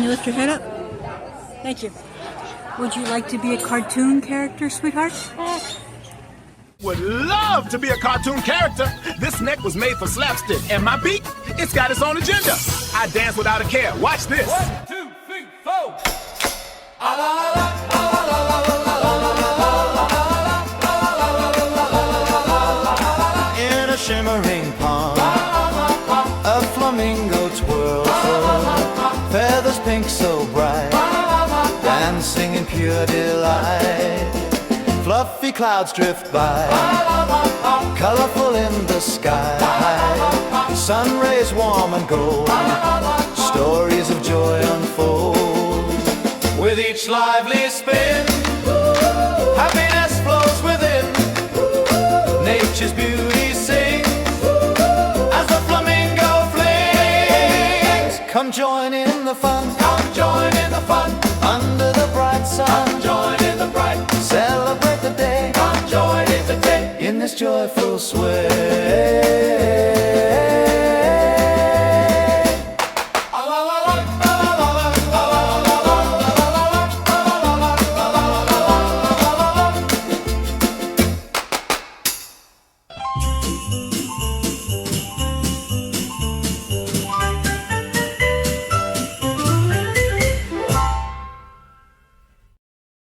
you lift your head up? Thank you. Would you like to be a cartoon character, sweetheart? Would love to be a cartoon character. This neck was made for slapstick, and my beat, it's got its own agenda. I dance without a care. Watch this. 1, 2, 3, 4. In a shimmering pond, a flamingo twirls, feathers pink so bright, dancing in pure delight. Fluffy clouds drift by, colorful in the sky. Sun rays warm and gold, stories of joy unfold. With each lively spin, happiness flows within. Nature's beauty sings as the flamingo flings. Come join in the fun, come join in the fun. Under the bright sun, come join in the bright. Celebrate the day, come join in the day. In this joyful sway.